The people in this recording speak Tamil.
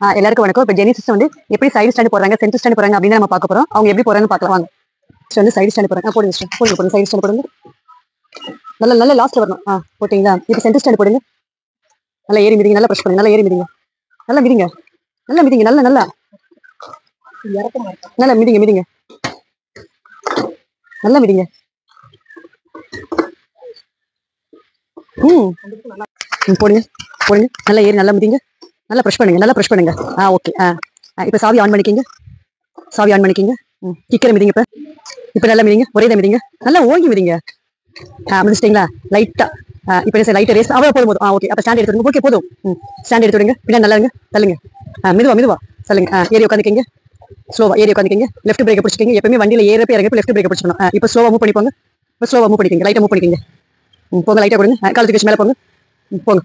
எல்லாருக்கும் வணக்கம். இப்போ ஜெனி சிஸ்டர் வந்து எப்படி சைடு ஸ்டாண்ட் போறாங்க, சென்டர் ஸ்டாண்ட் போறாங்க அப்படின்னு நம்ம பார்க்க போறோம். அவங்க எப்படி போறாங்கன்னு பார்க்கலாம் வாங்க. வந்து சைடு ஸ்டாண்ட் போறாங்க. போடுங்க சிஸ்டர், போடுங்க சைடு ஸ்டாண்ட் போடுங்க. நல்ல நல்ல லாஸ்ட்ல வரணும். போட்டீங்களா? இப்போ சென்டர் ஸ்டாண்ட் போடுங்க. நல்லா ஏறி மிதிங்க, நல்லா ப்ரெஷ் பண்ணுங்க, நல்லா ஏறி மிதிங்க, நல்லா மிதிங்க, நல்லா மிதிங்க, நல்லா நல்லா நல்லா மிதிங்க மிதிங்க, நல்லா மிதிங்க. போடுங்க போடுங்க, நல்லா ஏறி நல்லா மிதிங்க, நல்லா ப்ரெஷ் பண்ணுங்க, நல்லா ப்ரெஷ் பண்ணுங்க. ஓகே. இப்போ சாவி ஆன் பண்ணிக்கிங்க, சாவி ஆன் பண்ணிக்கிங்க. கிக்கரை மிதிங்க. இப்போ நல்லா மிதிங்க, ஒரே தான் மிதிங்க, நல்லா ஓங்கி மிதிங்க. மிதிச்சிட்டிங்களா? லைட்டா இப்போ லைட்டை ரேஸ் அவ்வளோ போதும் போதும். ஓகே. அப்போ ஸ்டாண்ட் எடுத்துருங்க. ஓகே போதும். ஸ்டாண்ட் எடுத்துடுங்க. பின்னாடி நல்லா இருங்க, தள்ளுங்க. மெதுவா மெதுவா சொல்லுங்க. ஏறி உட்காந்துக்கிங்க, ஸ்லோவா ஏறி உட்காந்துக்கிங்க. லெஃப்ட் பிரேக்கை பிடிச்சிக்கிங்க. எப்பவுமே வண்டியில் ஏறப்ப இறங்கப்போ லெஃப்ட் பிரேக்கை பிடிச்சிக்கணும். இப்போ ஸ்லோவா மூவ் பண்ணிப்போங்க. இப்போ ஸ்லோவா மூவ் பண்ணிக்கிங்க, லைட்டாக மூவ் பண்ணிக்கிங்க. போங்க, லைட்டாக கொடுங்க. காலத்துக்கு வச்சு மேலே போங்க. போங்க.